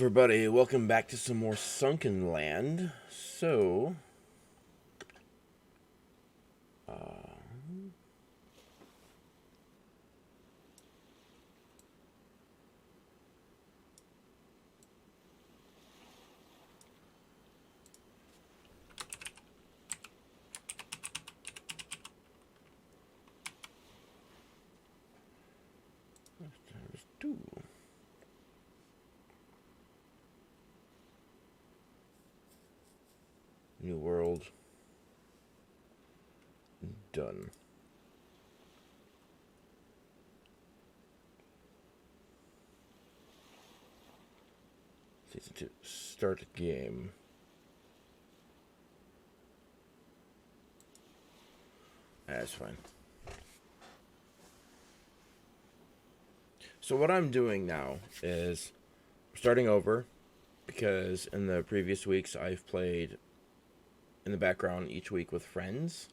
Everybody, welcome back to some more Sunkenland. So, uh, there's two. New world. Done. Season 2. Start game. That's fine. So what I'm doing now is starting over because in the previous weeks I've played in the background each week with friends,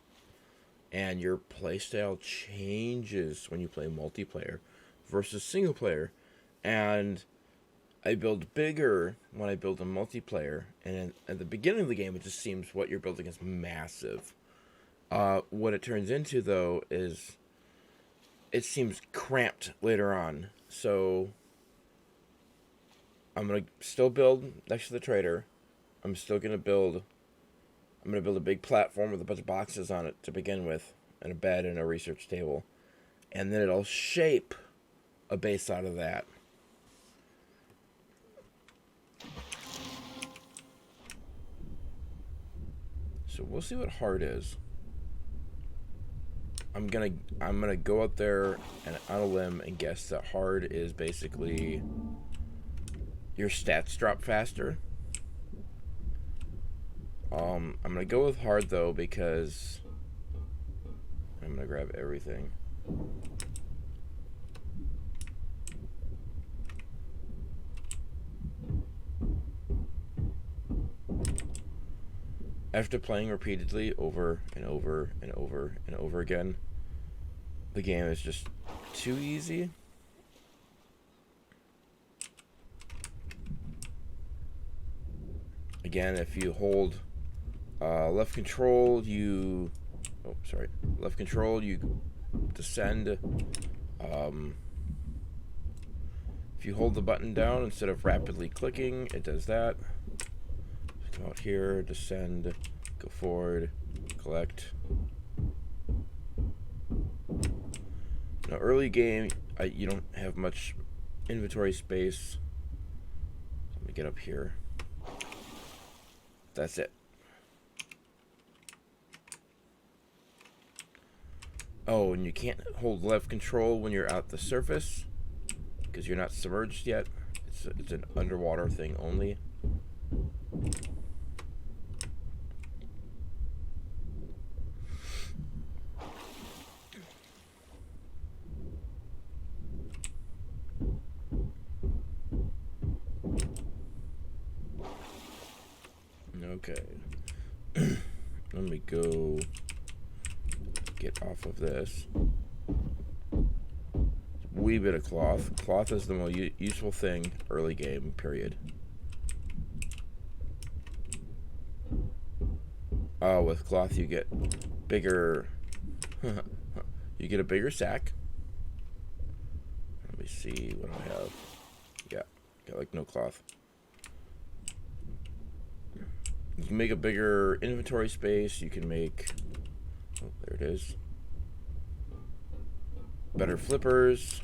and your playstyle changes when you play multiplayer versus single player. And I build bigger when I build a multiplayer, and at the beginning of the game it just seems what you're building is massive. What it turns into though is it seems cramped later on. So I'm gonna still build next to the trader. I'm gonna build a big platform with a bunch of boxes on it to begin with, and a bed and a research table. And then it'll shape a base out of that. So we'll see what hard is. I'm gonna go out there and on a limb and guess that hard is basically your stats drop faster. I'm gonna go with hard though because I'm gonna grab everything. After playing repeatedly over and over and over and over again, the game is just too easy. Again, if you hold left control, you descend. If you hold the button down instead of rapidly clicking, it does that. Come out here, descend, go forward, collect. Now, early game, you don't have much inventory space. Let me get up here. That's it. Oh, and you can't hold left control when you're out the surface because you're not submerged yet. It's an underwater thing only. Okay. Let me go get off of this. Wee bit of cloth. Cloth is the most useful thing early game, period. With cloth you get bigger you get a bigger sack. Let me see what I have. Yeah, got like no cloth. You can make a bigger inventory space. You can make, oh, there it is. Better flippers.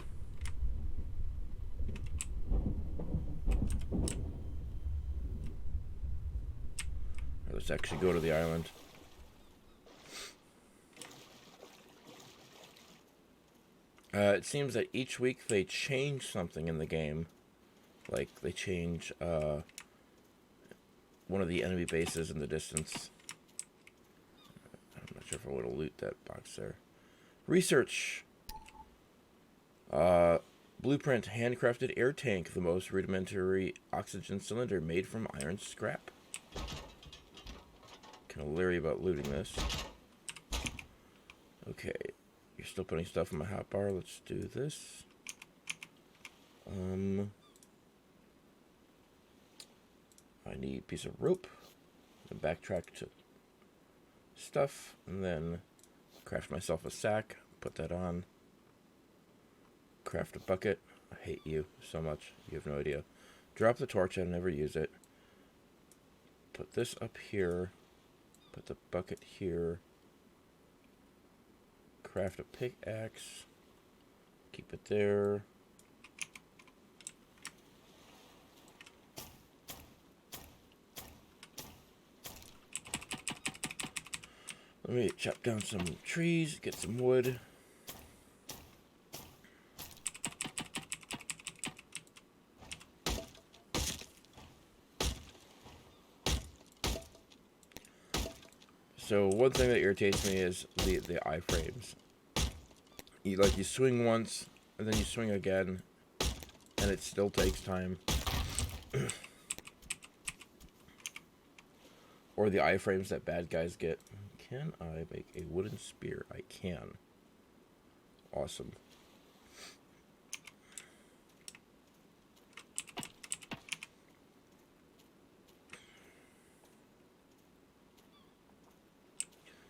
Let's actually go to the island. It seems that each week they change something in the game. Like they change one of the enemy bases in the distance. I'm not sure if I want to loot that box there. Research. Blueprint, handcrafted air tank, the most rudimentary oxygen cylinder made from iron scrap. Kind of leery about looting this. Okay, you're still putting stuff in my hotbar. Let's do this. I need a piece of rope. And backtrack to stuff. And then craft myself a sack. Put that on. Craft a bucket. I hate you so much. You have no idea. Drop the torch. I never use it. Put this up here. Put the bucket here. Craft a pickaxe. Keep it there. Let me chop down some trees, get some wood. So one thing that irritates me is the iframes. You swing once, and then you swing again, and it still takes time. Or the iframes that bad guys get. Can I make a wooden spear? I can. Awesome.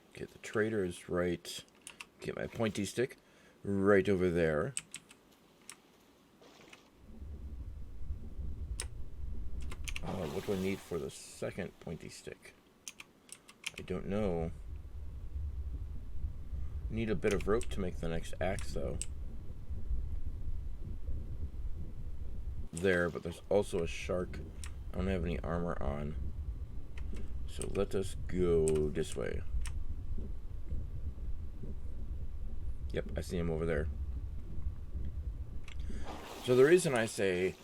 Okay, the trader is right. Get my pointy stick right over there. What do I need for the second pointy stick? I don't know. Need a bit of rope to make the next axe, though. There, but there's also a shark. I don't have any armor on. So let us go this way. Yep, I see him over there. So the reason I say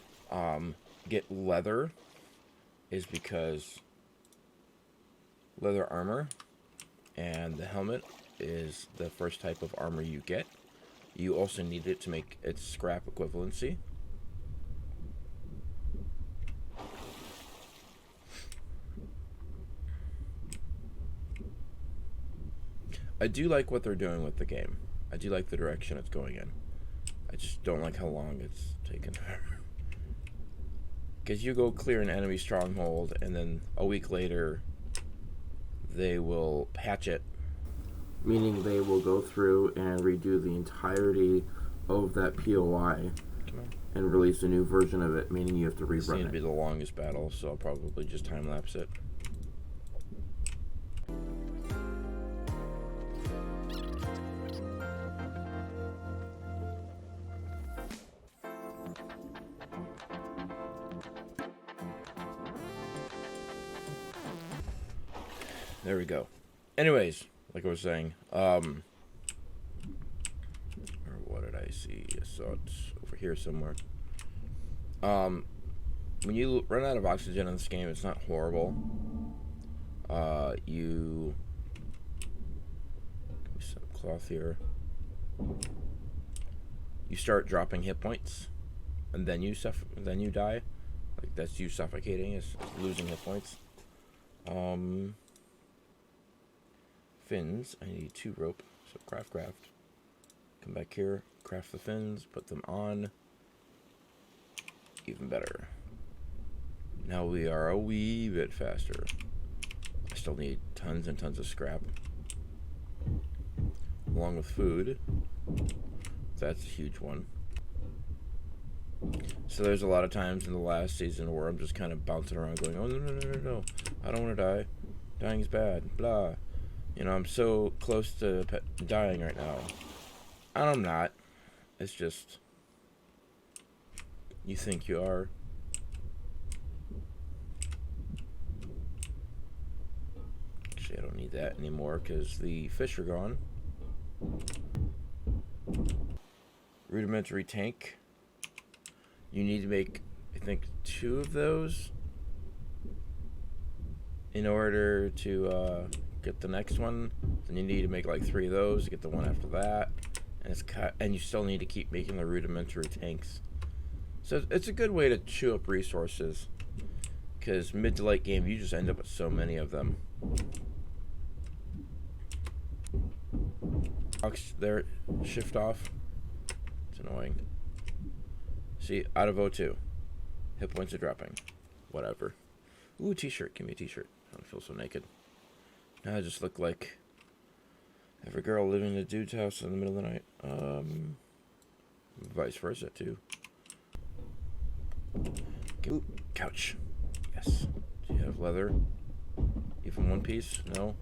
get leather is because leather armor and the helmet is the first type of armor you get. You also need it to make its scrap equivalency. I do like what they're doing with the game. I do like the direction it's going in. I just don't like how long it's taken. Because you go clear an enemy stronghold, and then a week later, they will patch it. Meaning they will go through and redo the entirety of that POI and release a new version of it, meaning you have to rerun it. It's going to be the longest battle, so I'll probably just time-lapse it. There we go. Anyways, like I was saying, or what did I see? I saw it over here somewhere. When you run out of oxygen in this game, it's not horrible. Give me some cloth here. You start dropping hit points, and then you die. Like, that's you suffocating, is losing hit points. Fins. I need 2 rope. So craft. Come back here, craft the fins, put them on. Even better. Now we are a wee bit faster. I still need tons and tons of scrap. Along with food. That's a huge one. So there's a lot of times in the last season where I'm just kind of bouncing around going, oh, no. I don't want to die. Dying's bad. Blah. You know, I'm so close to dying right now. And I'm not. It's just... you think you are. Actually, I don't need that anymore because the fish are gone. Rudimentary tank. You need to make, I think, 2 of those in order to get the next one. Then you need to make like 3 of those to get the one after that. And it's cut, and you still need to keep making the rudimentary tanks. So it's a good way to chew up resources, because mid to late game you just end up with so many of them. There, shift off. It's annoying. See, out of O2. Hit points are dropping. Whatever. Ooh, t-shirt. Give me a t-shirt. I don't feel so naked. Now I just look like every girl living in a dude's house in the middle of the night. Vice versa, too. Ooh, couch. Yes. Do you have leather? Even one piece? No?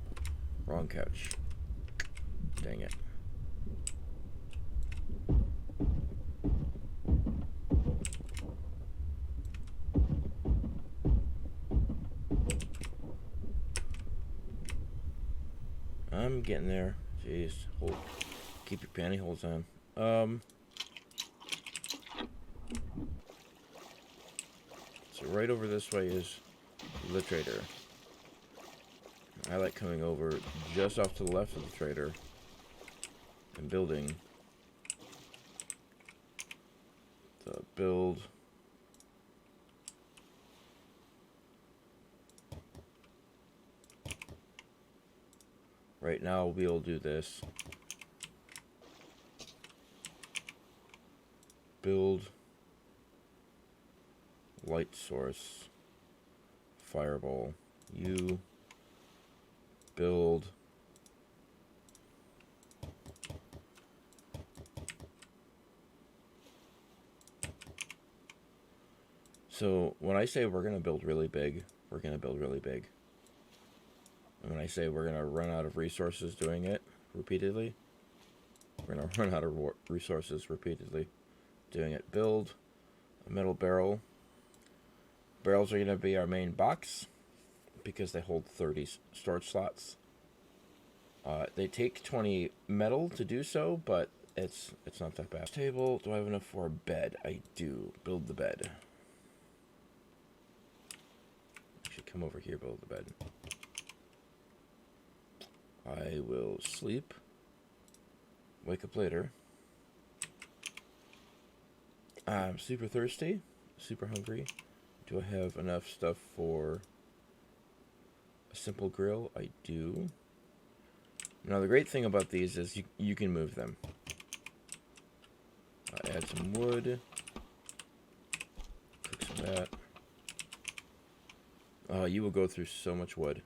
Wrong couch. Dang it. I'm getting there. Jeez. Keep your pantyhose on. So right over this way is the trader. I like coming over just off to the left of the trader and building the build. Right now we'll do this. Build light source fireball. You build so when I say we're gonna build really big, we're gonna build really big. And when I say we're gonna run out of resources doing it repeatedly, we're gonna run out of resources repeatedly doing it. Build a metal barrel. Barrels are gonna be our main box because they hold 30 storage slots. They take 20 metal to do so, but it's not that bad. Table, do I have enough for a bed? I do. Build the bed. I should come over here, build the bed. I will sleep. Wake up later. I'm super thirsty, super hungry. Do I have enough stuff for a simple grill? I do. Now the great thing about these is you can move them. Add some wood. Cook some of that. You will go through so much wood.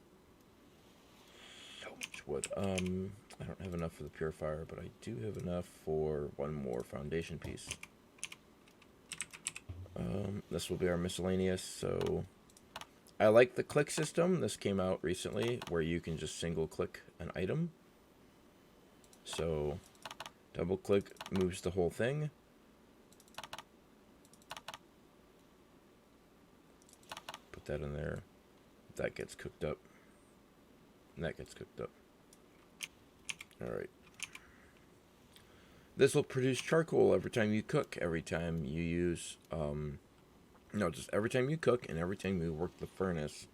So much wood. I don't have enough for the purifier, but I do have enough for one more foundation piece. This will be our miscellaneous, so I like the click system. This came out recently where you can just single click an item. So double click moves the whole thing. Put that in there. That gets cooked up. And that gets cooked up. Alright. This will produce charcoal every time you cook, every time you use, just every time you cook and every time you work the furnace,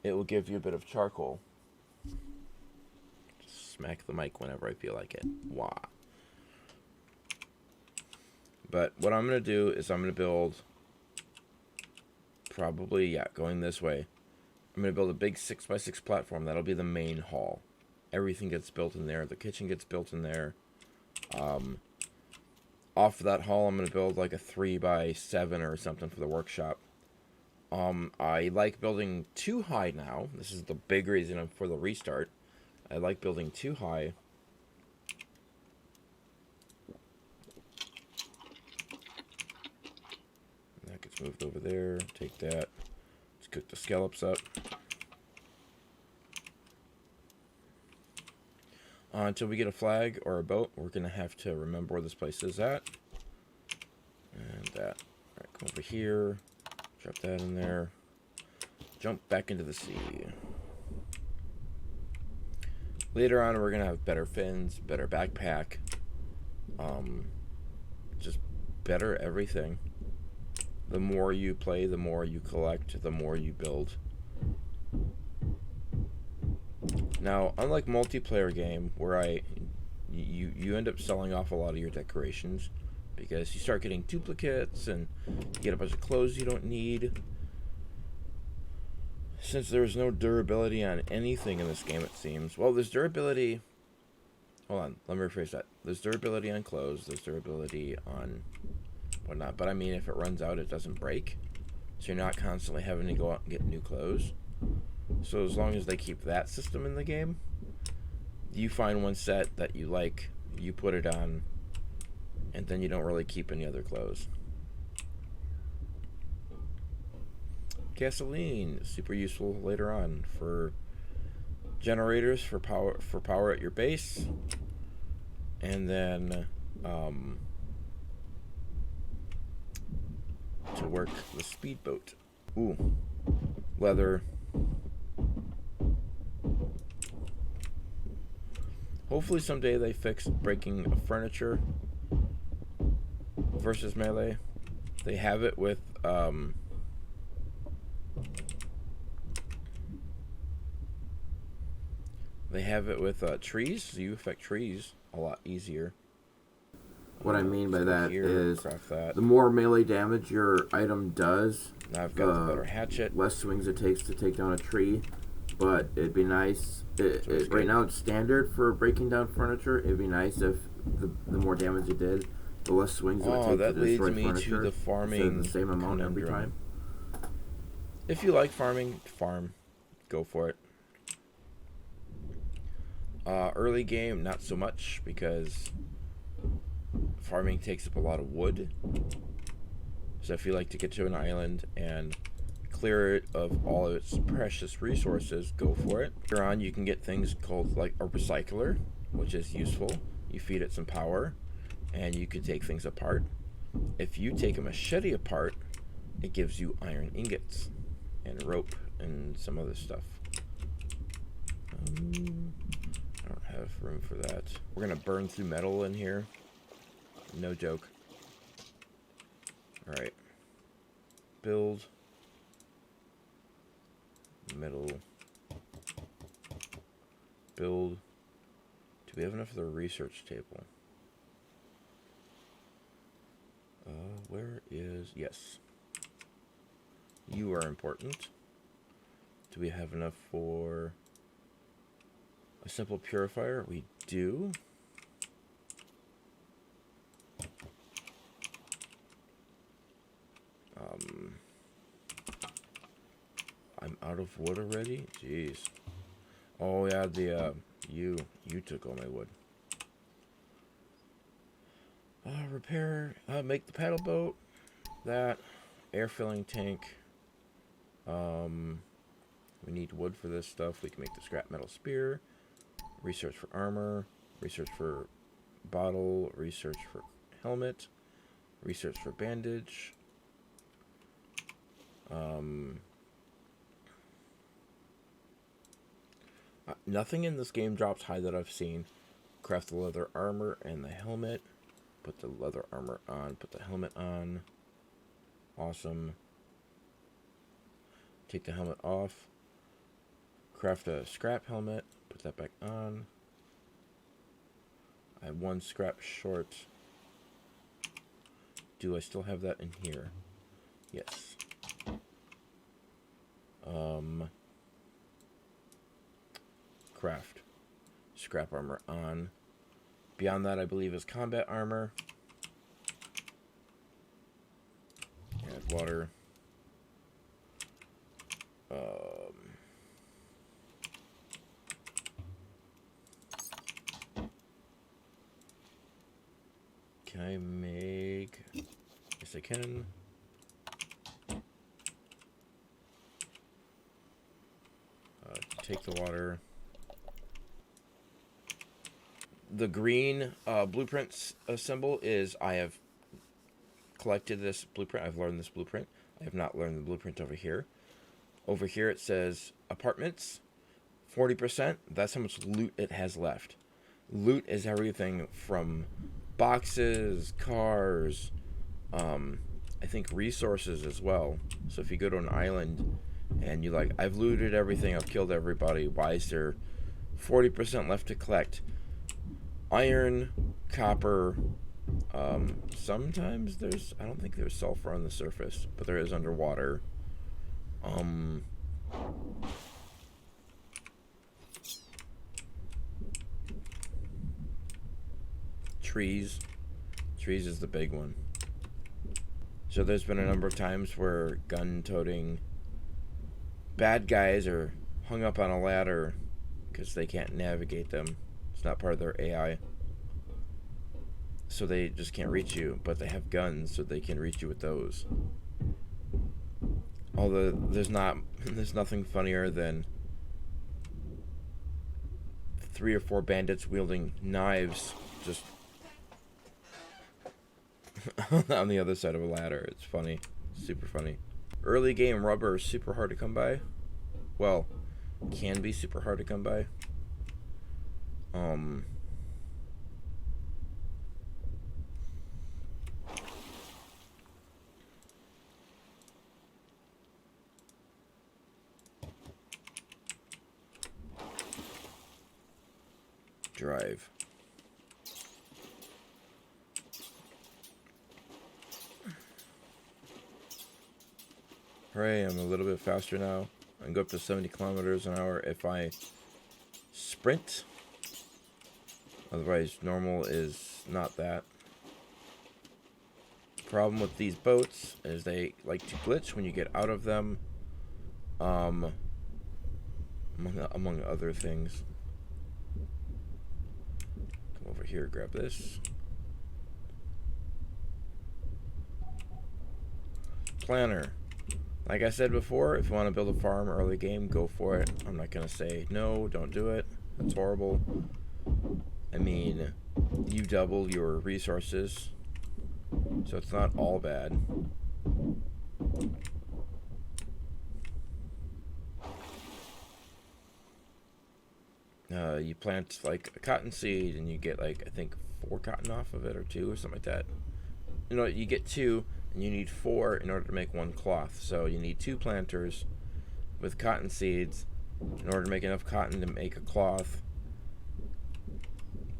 it will give you a bit of charcoal. Just smack the mic whenever I feel like it. Wah. But what I'm going to do is I'm going to build, probably, going this way. I'm going to build a big 6x6 platform. That'll be the main hall. Everything gets built in there. The kitchen gets built in there. Off of that hall, I'm going to build like a 3x7 or something for the workshop. I like building too high now. This is the big reason for the restart. I like building too high. That gets moved over there. Take that. Let's cook the scallops up. Until we get a flag or a boat, we're going to have to remember where this place is at. And that. Alright, come over here. Drop that in there. Jump back into the sea. Later on, we're going to have better fins, better backpack. Just better everything. The more you play, the more you collect, the more you build. Now, unlike multiplayer game, where you end up selling off a lot of your decorations because you start getting duplicates and you get a bunch of clothes you don't need. Since there's no durability on anything in this game, it seems. Well, there's durability. Hold on, let me rephrase that. There's durability on clothes. There's durability on whatnot. But I mean, if it runs out, it doesn't break. so you're not constantly having to go out and get new clothes. So as long as they keep that system in the game, you find one set that you like, you put it on, and then you don't really keep any other clothes. Gasoline, super useful later on for generators for power at your base, and then to work the speedboat. Ooh, leather. Hopefully someday they fix breaking furniture versus melee. They have it with trees, so you affect trees a lot easier. What I mean by that is that. The more melee damage your item does, now I've got the better hatchet. Less swings it takes to take down a tree. But it'd be nice. Right now it's standard for breaking down furniture. It'd be nice if the more damage you did, the less swings it would take to destroy furniture. That leads me to the farming the same amount every time. If you like farming, farm. Go for it. Early game, not so much, because farming takes up a lot of wood. So if you like to get to an island and clear it of all of its precious resources, go for it. Later on, you can get things called like a recycler, which is useful. You feed it some power, and you can take things apart. If you take a machete apart, it gives you iron ingots and rope and some other stuff. I don't have room for that. We're gonna burn through metal in here. No joke. All right. Build. Middle. Build. Do we have enough of the research table? Where is... Yes. You are important. Do we have enough for a simple purifier? We do. I'm out of wood already? Jeez. Oh yeah, you took all my wood. Repair, make the paddle boat. That. Air filling tank. We need wood for this stuff. We can make the scrap metal spear. Research for armor. Research for bottle. Research for helmet. Research for bandage. Nothing in this game drops high that I've seen. Craft the leather armor and the helmet. Put the leather armor on. Put the helmet on. Awesome. Take the helmet off. Craft a scrap helmet. Put that back on. I have one scrap short. Do I still have that in here? Yes. Craft. Scrap armor on. Beyond that, I believe, is combat armor. Add water. Can I make... Yes, I can. Take the water. The green blueprints symbol is I have collected this blueprint. I've learned this blueprint. I have not learned the blueprint over here. Over here it says apartments, 40%. That's how much loot it has left. Loot is everything from boxes, cars, I think resources as well. So if you go to an island and you're like, I've looted everything, I've killed everybody, why is there 40% left to collect? Iron, copper, sometimes there's, I don't think there's sulfur on the surface, but there is underwater. Trees is the big one. So there's been a number of times where gun-toting bad guys are hung up on a ladder because they can't navigate them. It's not part of their AI. So they just can't reach you, but they have guns, so they can reach you with those. Although there's nothing funnier than 3 or 4 bandits wielding knives just on the other side of a ladder. It's funny. Super funny. Early game rubber is super hard to come by. Well, can be super hard to come by. Drive. Hooray, I'm a little bit faster now. I can go up to 70 kilometers an hour if I sprint. Otherwise, normal is not that. Problem with these boats is they like to glitch when you get out of them. Among other things. Come over here, grab this. Planner. Like I said before, if you want to build a farm early game, go for it. I'm not going to say, no, don't do it. That's horrible. I mean, you double your resources, so it's not all bad. You plant like a cotton seed and you get like, I think 4 cotton off of it, or 2 or something like that. You know, you get 2 and you need 4 in order to make 1 cloth. So you need 2 planters with cotton seeds in order to make enough cotton to make a cloth.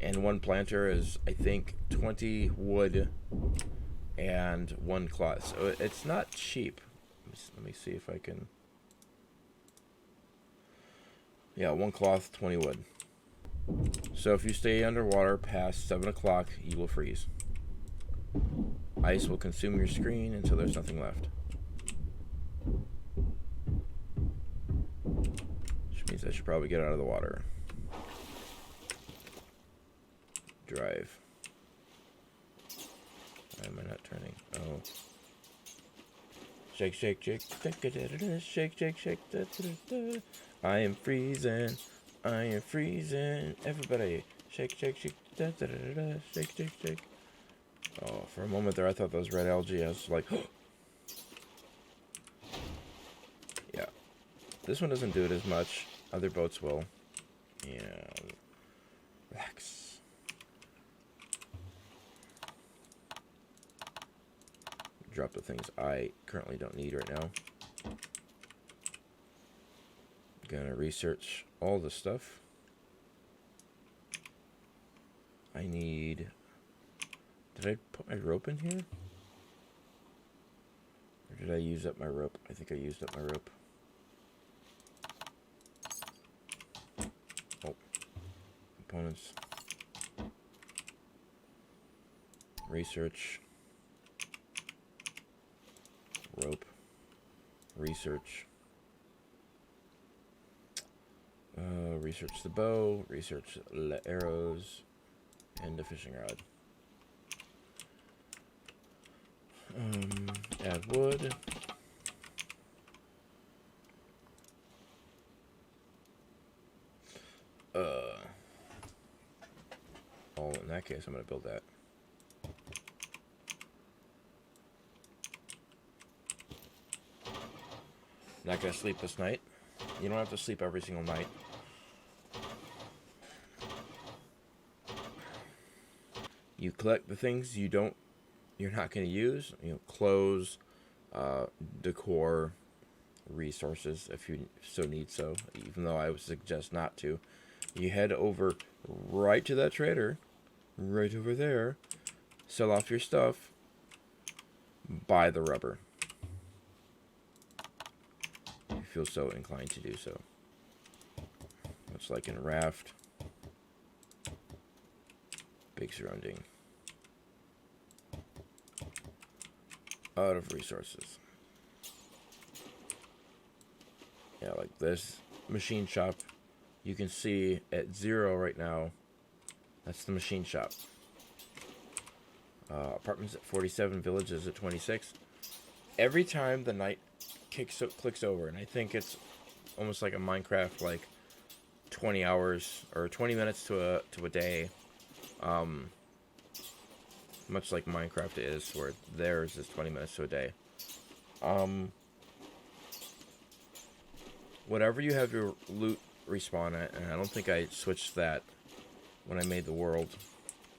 And 1 planter is, I think, 20 wood and 1 cloth. So it's not cheap. Let me see if I can. Yeah, 1 cloth, 20 wood. So if you stay underwater past 7 o'clock, you will freeze. Ice will consume your screen until there's nothing left. Which means I should probably get out of the water. Drive. Why am I not turning? Oh. Shake, shake, shake, shake, shake, shake. I am freezing. I am freezing. Everybody, shake, shake, shake, shake, shake, shake. Oh, for a moment there, I thought that was red algae. I was like, yeah. This one doesn't do it as much. Other boats will. Yeah. Relax. Drop the things I currently don't need right now. Gonna research all the stuff. I need... Did I put my rope in here? Or did I use up my rope? I think I used up my rope. Oh. Components. Research. Rope. Research. Research the bow. Research the arrows. And the fishing rod. Add wood. Oh, in that case, I'm gonna build that. Not gonna sleep this night. You don't have to sleep every single night. You collect the things you're not gonna use. You know, clothes, decor, resources if you so need so. Even though I would suggest not to. You head over right to that trader, right over there. Sell off your stuff. Buy the rubber. If you feel so inclined to do so. Much like in Raft. Big surrounding. Out of resources. Yeah, like this machine shop, you can see at 0 right now. That's the machine shop. Apartments at 47, villages at 26. Every time the night clicks over, and I think it's almost like a Minecraft, like 20 hours or 20 minutes to a day. Much like Minecraft is, where theirs is 20 minutes to a day. Whatever you have your loot respawn at, and I don't think I switched that when I made the world.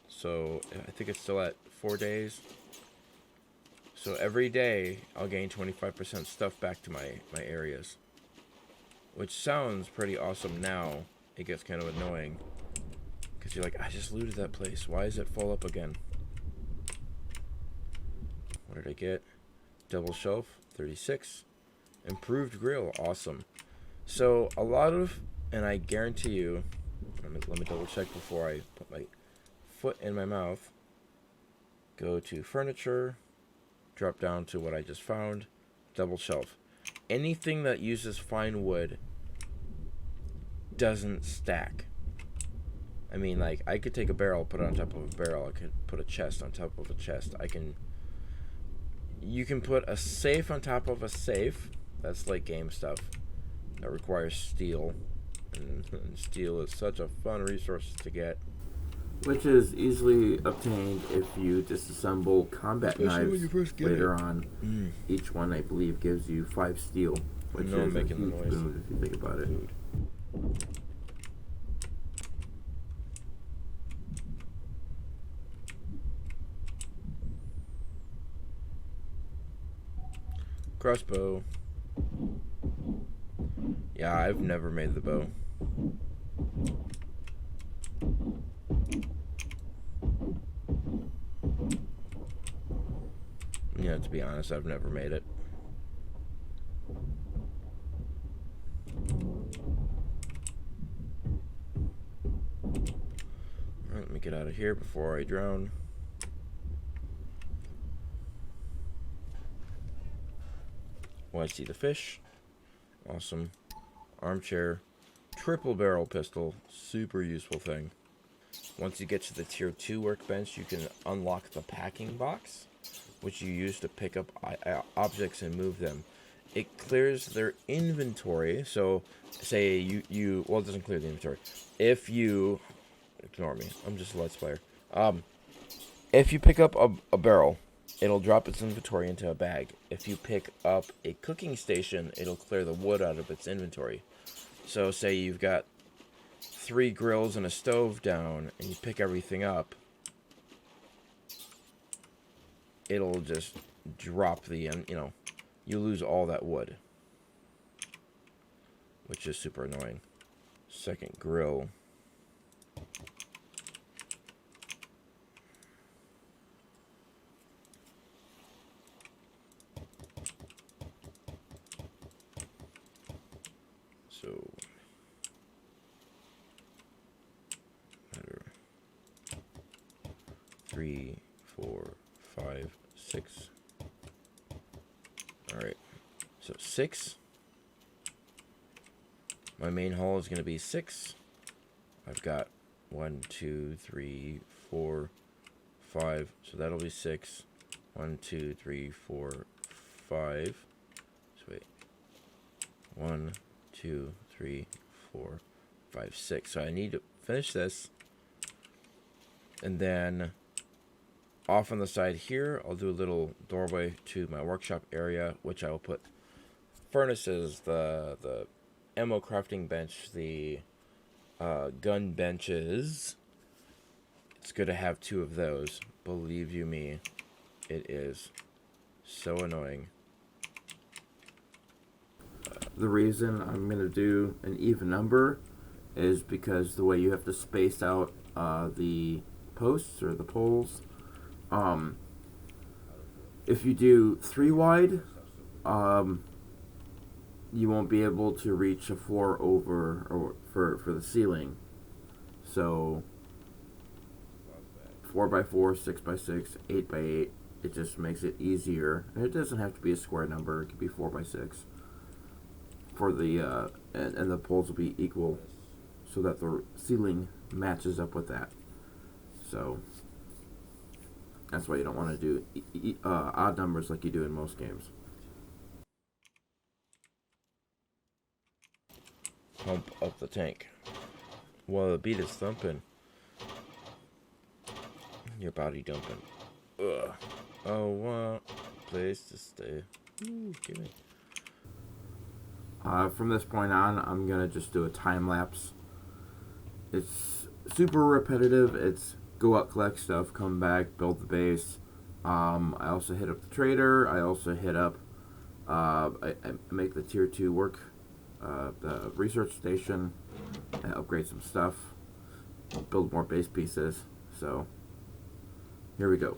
So I think it's still at 4 days. So every day I'll gain 25% stuff back to my areas. Which sounds pretty awesome now. It gets kind of annoying. Because you're like, I just looted that place. Why is it full up again? What did I get? Double shelf, 36. Improved grill, awesome. So a lot of, and I guarantee you, let me double check before I put my foot in my mouth. Go to furniture, drop down to what I just found, double shelf. Anything that uses fine wood doesn't stack. I mean, like, I could take a barrel, put it on top of a barrel. I could put a chest on top of a chest. You can put a safe on top of a safe. That's like game stuff. That requires steel. And steel is such a fun resource to get. Which is easily obtained if you disassemble combat knives later on. Each one, I believe, gives you 5 steel, which is a huge boon if you think about it. Dude. Crossbow. Yeah, I've never made the bow. Yeah, to be honest, I've never made it. Alright, let me get out of here before I drown. Oh, I see the fish. Awesome. Armchair. Triple barrel pistol. Super useful thing. Once you get to the tier 2 workbench, you can unlock the packing box, which you use to pick up objects and move them. It clears their inventory. So, say you well, it doesn't clear the inventory. If you ignore me, I'm just a Let's Player. If you pick up a barrel, it'll drop its inventory into a bag. If you pick up a cooking station, it'll clear the wood out of its inventory. So, say you've got 3 grills and a stove down, and you pick everything up, it'll just drop the, you lose all that wood, which is super annoying. Second grill. So, 3, 4, 5, 6. Alright, so 6. My main haul is going to be 6. I've got 1, 2, 3, 4, 5. So that'll be 6. 1, 2, 3, 4, 5. So wait. 1, 2, 3, 4, 5, 6. So I need to finish this. And then off on the side here, I'll do a little doorway to my workshop area, which I will put furnaces, the ammo crafting bench, the gun benches. It's good to have 2 of those. Believe you me, it is so annoying. The reason I'm going to do an even number is because the way you have to space out the posts or the poles. If you do 3 wide, you won't be able to reach a floor over or for the ceiling. So 4x4, 6x6, 8x8, It just makes it easier, and it doesn't have to be a square number. It could be 4x6 for the and the poles will be equal, so that the ceiling matches up with that. So that's why you don't want to do odd numbers like you do in most games. Pump up the tank. While the beat is thumping, your body dumping. Ugh. Oh, want place to stay. Ooh, give me. From this point on, I'm gonna just do a time lapse. It's super repetitive. It's go out, collect stuff, come back, build the base. I also hit up the trader. I also hit up. I make the tier 2 work, the research station. I upgrade some stuff, build more base pieces. So here we go.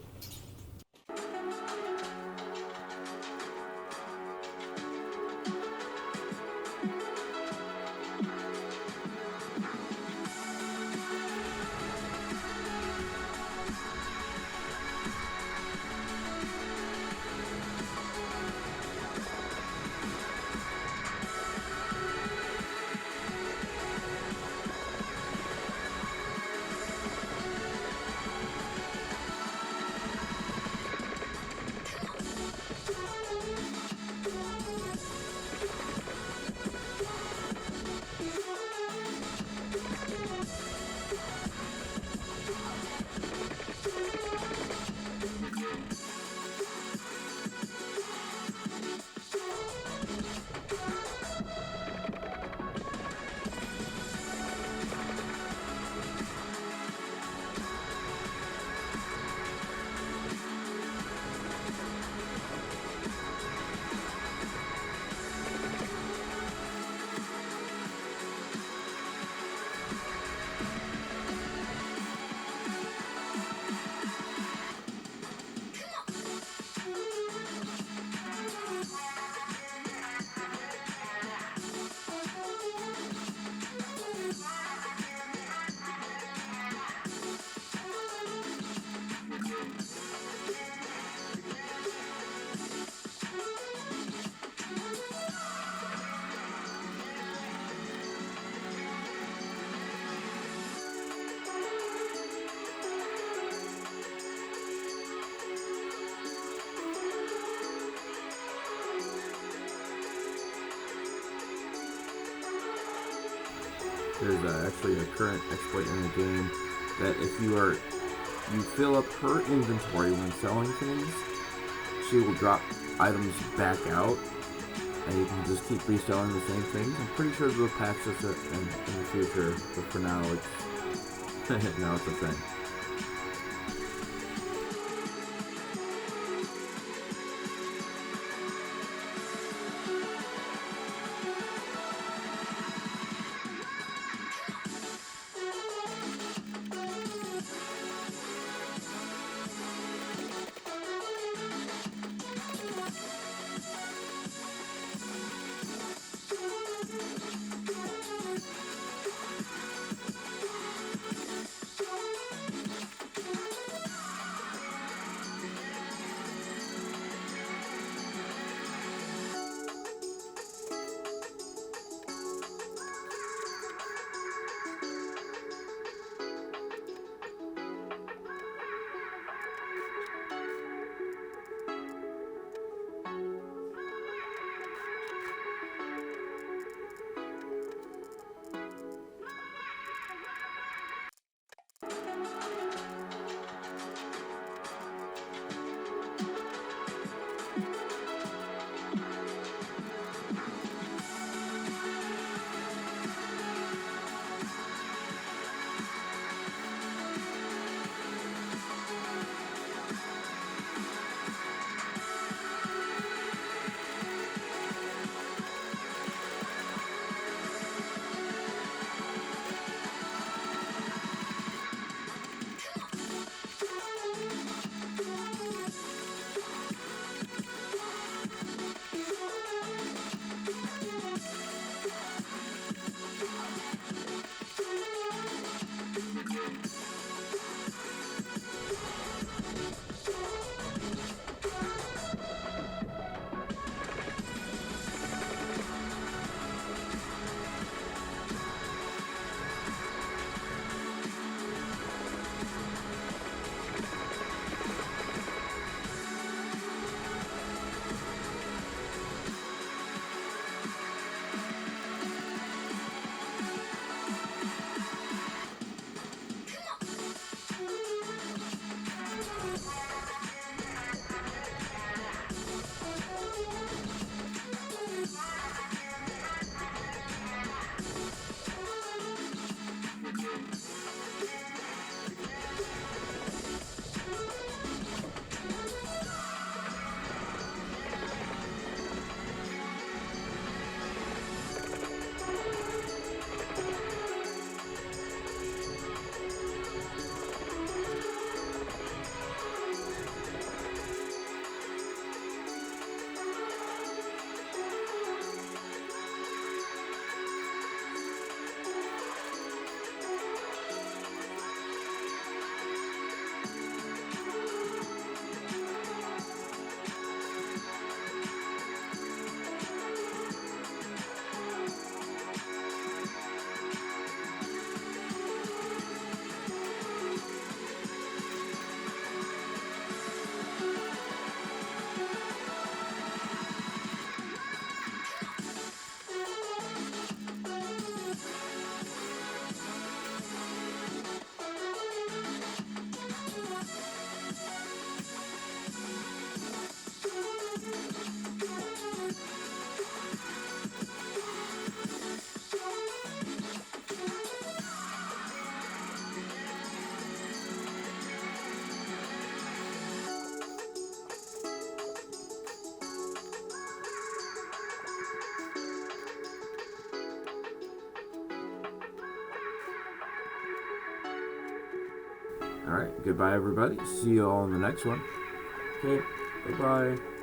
There's actually a current exploit in the game that if you fill up her inventory when selling things, she will drop items back out, and you can just keep reselling the same things. I'm pretty sure they'll patch this in the future, but for now it's now it's a thing. All right. Goodbye, everybody. See you all in the next one. Okay. Bye-bye.